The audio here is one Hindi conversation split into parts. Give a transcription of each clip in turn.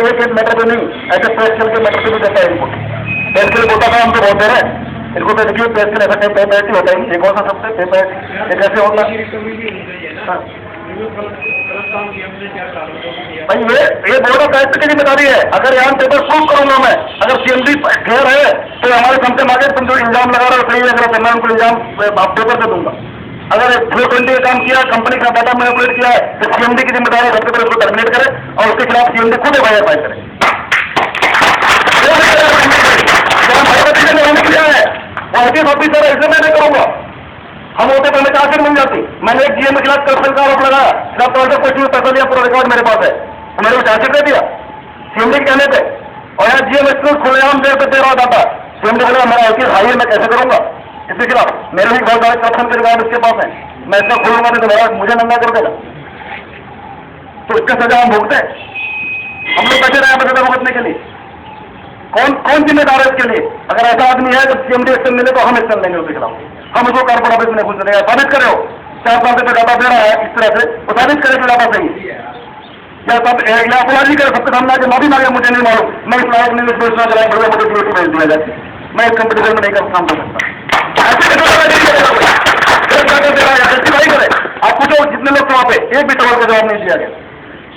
एक एक मैटर पे नहीं, ऐसे प्रेस के मैटर पे भी देता है इनको। प्रेस के लिए बोलता था, हम तो बहुत दे रहे हैं इनको, तो देखिए प्रेस के लिए ऐसा पे पैरिटी होता है, एक और सा सबसे पे पैरिटी ये कैसे होता है भाई? ये बोर्ड ऑफ डायरेक्टर की जिम्मेदारी है। अगर यहाँ पेपर प्रूव करूंगा मैं, अगर सीएमडी क्लियर है तो हमारे कंपनी मार्केट तुम जो इल्जाम लगा रहे हो सही है, अगर मैं उनको इल्जाम पेपर से दूंगा। अगर 420 का काम किया, कंपनी का डाटा मैनिपुलेट किया है, तो सीएमडी की जिम्मेदारी सबसे पहले उसको टर्मिनेट करे और उसके खिलाफ सीएमडी खुद एफआईआर करे। किया है वो आईपीएस ऑफिसर है, इसलिए मैं नहीं करूंगा। हम होते तो हमें कहां से मिल जाती। मैंने एक जीएम के खिलाफ करप्शन का आरोप लगाया, खिलाफ तो कोई चीज पैसा लिया, पूरा रिकॉर्ड मेरे पास है, तो मेरे को चार्जशीट दे दिया सीएमडी के कहने पे। और यहाँ जीएम स्कूल खुलेआम देर पे दे रहा था, सीएमडी बोला मेरा आईपीएस हाई है, मैं कैसे करूंगा इसके खिलाफ? मेरे भी बहुत सारे करप्शन के रिकॉर्ड इसके पास है, मैं इसका खोलूंगा तो मेरा मुझे नंगा कर देगा, तो इसका सजा हम भुगते हैं। हम लोग बैठे रहे सजा भुगतने के लिए। कौन जिम्मेदार है इसके लिए? अगर ऐसा आदमी है जब सीएमडी एक्शन मिले तो हम एक्शन लेंगे उसके खिलाफ। हम उसको कॉर्पोरेट ऑफिस में घुस देगा, साबित करे हो 4 साल से डाटा दे रहा है इस तरह से, वो साबित करे कि डाटा सही है या सब या अपराधी करे, सबके सामने आके माफी मांगे, मुझे नहीं मालूम, मैं इस लायक नहीं, सोचना चलाए मुझे ड्यूटी भेज दिया जाए, मैं इस कंपटीशन में नहीं कर काम कर सकता। करे आप पूछो जितने लोग वहां पे, एक भी सवाल का जवाब नहीं दिया गया।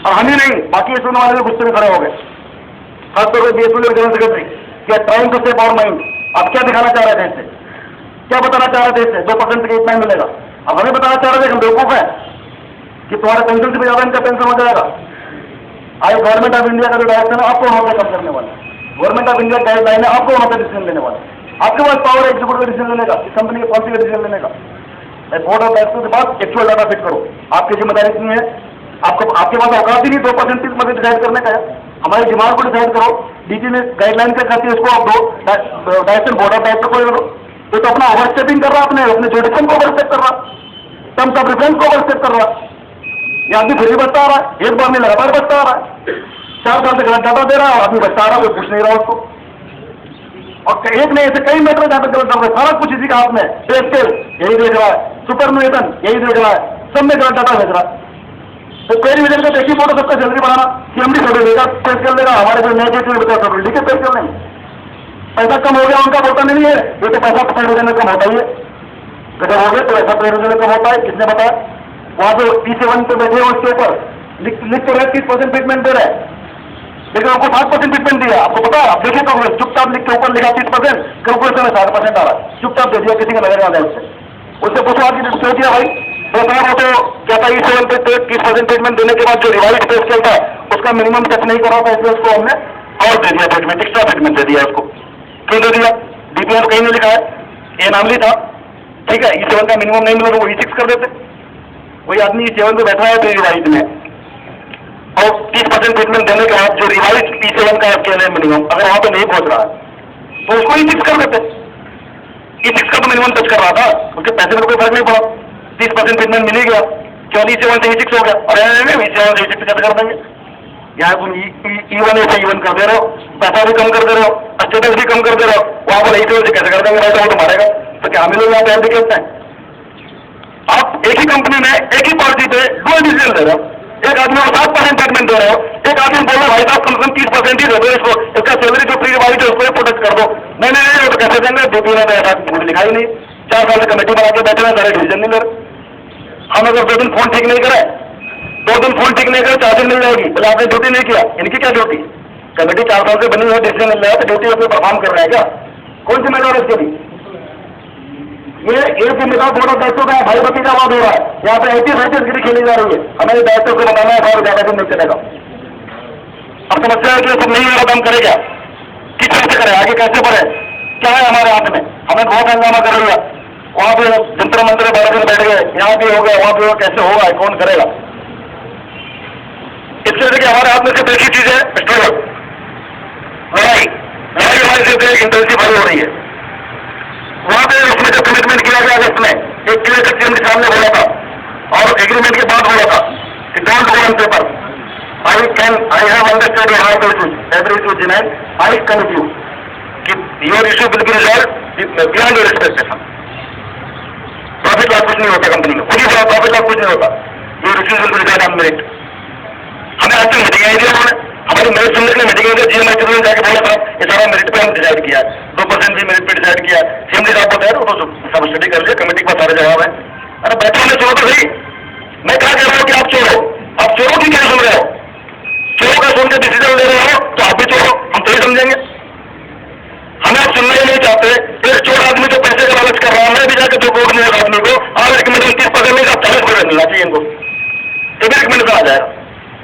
और हम ही नहीं, बाकी सुनने वाले लोग गुस्से में खड़े हो गए, खासतौर पर बीएसपी जनरल सेक्रेटरी, क्या trying to save our mind. आप क्या दिखाना चाह रहे थे इससे, क्या बताना चाह रहे थे इससे? 2% का इतना मिलेगा। अब हमें बताना चाह रहे थे हम बेवकूफ है कि तुम्हारे पेंशन से भी ज्यादा इनका पेंशन हो जाएगा। आज गवर्नमेंट ऑफ इंडिया का जो डायरेक्शन है आपको वहां पर कम करने वाला है, गवर्नमेंट ऑफ इंडिया गाइडलाइन है, आपको वहां पर डिसीजन लेने वाला है। आपके पास पावर है एग्जीक्यूटिव का डिसीजन लेने का, इस कंपनी के पॉलिसी का डिसीजन लेने का। बोर्ड ऑफ डायरेक्टर के पास एक्चुअल डाटा फिट करो, आपकी जिम्मेदारी इतनी है, आपको आपके पास औकात ही नहीं 2% मत डिसाइड करने का है। हमारे दिमाग को डिसाइड करो, डीजी ने गाइडलाइन क्या कहती है उसको आप दो, डायरेक्टर बोर्ड ऑफ डायरेक्टर को दो। तो अपना ओवरस्टेपिंग कर रहा, अपने जुडिशन को ओवरस्टेप कर रहा, टर्म्स ऑफ रेफरेंस को ओवरस्टेप कर रहा। ये आदमी फिर भी बचता आ रहा है, एक बार में लगातार बचता आ रहा है, 4 साल से गलत डाटा दे रहा है, आदमी बचता आ रहा है, कोई पूछ नहीं रहा उसको। और एक नहीं ऐसे कई मैटर जहां पर गलत डाटा, सारा कुछ इसी का हाथ में, पे स्केल यही देख रहा है, सुपर वेतन यही देख रहा है, सब में गलत डाटा भेज रहा है। तो पे डिवीजन का देखिए फोटो सबका सैलरी बढ़ाना, सीएमडी सर्वे देगा, पे स्केल देगा, हमारे जो नए चीज बता सब डी के पे स्केल नहीं। पैसा कम हो गया उनका बोलता नहीं है, ये तो पैसा पे में कम होता ही है, गठन हो गया तो ऐसा पे में कम होता है। किसने बताया? वहां जो T7 पे बैठे हो उसके ऊपर लिख तो रहे 30% ट्रीटमेंट दे रहे हैं, लेकिन आपको 7% ट्रीटमेंट दिया। आपको पता है? आप देखिए तो चुपचाप लिख के ऊपर लिखा 30%, कैलकुलेशन में 60% आ रहा है, चुपचाप दे दिया, किसी का नजर आ जाए उससे पूछो आपकी क्यों दिया भाई? तो क्या था E7 पे 30% ट्रीटमेंट देने के बाद जो रिवाइज पे स्केल था उसका मिनिमम टच नहीं करा था, इसलिए उसको हमने और दे दिया ट्रीटमेंट, एक्स्ट्रा ट्रीटमेंट दे दिया उसको। क्यों दे दिया? डीपीआर कहीं नहीं लिखा है, ये नामली था, ठीक है। E7 का मिनिमम नहीं मिला तो वो E6 कर देते। वही आदमी E7 पे बैठा है तो रिवाइज में, और 30% ट्रीटमेंट देने के बाद जो रिवाइज E7 का स्केल है मिनिमम, अगर वहां पे नहीं पहुंच रहा है तो उसको E6 कर देते। E6 का तो मिनिमम टच कर रहा था, उसके पैसे में कोई फर्क नहीं पड़ा, 30% ट्रीटमेंट मिल गया, क्यों E7 से E6 हो गया, और E7 से E6 कैसे कर देंगे? यहाँ तुम E1 से E1 कर दे रहे हो, पैसा भी कम कर दे रहे हो, स्टेटस भी कम कर दे रहे हो, वहां पर E7 से कैसे कर देंगे? ऐसा वो तो मारेगा, तो क्या हम लोग यहाँ पे ऐसे कहते हैं? आप एक ही कंपनी में एक ही पार्टी पे 2 डिसीजन दे रहे हो, एक आदमी को 7% ट्रीटमेंट दे रहे हो, एक आदमी बोल रहे भाई साहब कम से कम 30% ही दे दो इसको, इसका सैलरी जो फ्री रिवाइज है उसको प्रोटेक्ट कर दो। नहीं तो कैसे देंगे? डीपी ने तो ऐसा कुछ लिखा ही नहीं, 4 साल से कमेटी बना के बैठे हैं, सारे डिसीजन नहीं ले रहे। हम अगर 2 दिन फोन ठीक नहीं करे, 2 दिन फोन ठीक नहीं करे 4 दिन मिल जाएगी, बोले आपने ड्यूटी नहीं किया। इनकी क्या ड्यूटी? कमेटी 4 साल से बनी है, डिसीजन मिल रहा है तो ड्यूटी अपने परफॉर्म कर रहे हैं क्या? कौन जिम्मेदार है इसके लिए? ये एक जिम्मेदार बोर्ड ऑफ डायरेक्टर का भाई भतीजा आवाज हो रहा है, यहाँ पे 80 गिरी खेली जा रही है। हमें डायरेक्टर को बताना है और ज्यादा दिन नहीं चलेगा। अब समस्या है कि सब नहीं होगा, हम करेगा किस तरह से करें, आगे कैसे बढ़े, क्या है हमारे हाथ में? हमें बहुत हंगामा कर लिया, वहां पे जंतर मंत्र 12 दिन बैठ गए, यहाँ भी हो गया वहां भी हो, कैसे होगा, कौन करेगा? इसलिए देखिए हमारे हाथ में सिर्फ एक ही चीज है, स्ट्रगल, लड़ाई हमारी सिर्फ इंटेंसिफाई हो रही है। वहां पे उसमें जो कमिटमेंट किया गया उसमें एक क्लियर कट के सामने बोला था और एग्रीमेंट के बाद बोला था कि don't go on paper, I have understood your heart issues, every issue denied, I commit you कि your issue will be resolve beyond your expectation. Profit loss कुछ नहीं होता कंपनी में, खुद ही प्रॉफिट लॉस कुछ नहीं होता, your issues will be resolve on merit. हमें आज तक मीटिंग आई थी उन्होंने, हमारी मेरिट सुनने के लिए मीटिंग में जीएमआई ने जाके बोला था ये सारा मेरिट पे हम डिसाइड किया, 2% भी मेरिट पे डिसाइड किया। सीएमडी साहब को तो सब स्टडी कर लिया, कमेटी के पास सारे जवाब है। अरे बैठो में छोड़ो तो सही। मैं कहा कह रहा हूँ कि आप चोरो, आप चोरों की क्या सुन रहे हो? चोरों का सुन के डिसीजन ले रहे हो तो आप भी चोरो, हम तो ही समझेंगे। हमें आप सुनना ही नहीं चाहते। एक चोर आदमी तो पैसे का लालच कर रहा है, मैं भी जाकर दो वोट मिलेगा आदमी को, आप रिकमेंड 30 पकड़ने का 40 वोट मिलना चाहिए इनको, तो भी रिकमेंड आ जाएगा।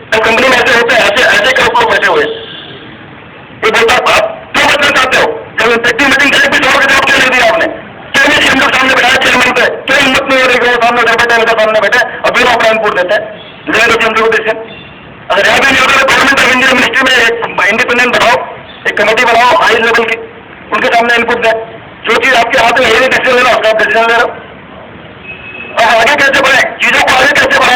तो कंपनी में ऐसे होते हैं, ऐसे करोड़ों पैसे हुए। ये बोलता आप क्यों बचना चाहते हो? जब इंस्पेक्टिव मीटिंग करें भी चोरों के जवाब क्यों नहीं दिया आपने? क्या नहीं सीएम के सामने बैठा चेयरमैन पे, क्या हिम्मत नहीं हो रही है सामने बैठे, मेरे सामने बैठे और बिना अपना इनपुट देते हैं, लेंगे सीएम को देते। अगर यहाँ भी नहीं होता गवर्नमेंट ऑफ इंडिया मिनिस्ट्री में एक इंडिपेंडेंट बनाओ, एक कमेटी बनाओ हाई लेवल की, उनके सामने इनपुट दें। जो चीज आपके हाथ में है डिसीजन लेना, उसका डिसीजन ले रहा। और आगे कैसे बढ़े, चीजों को आगे कैसे बढ़ाए?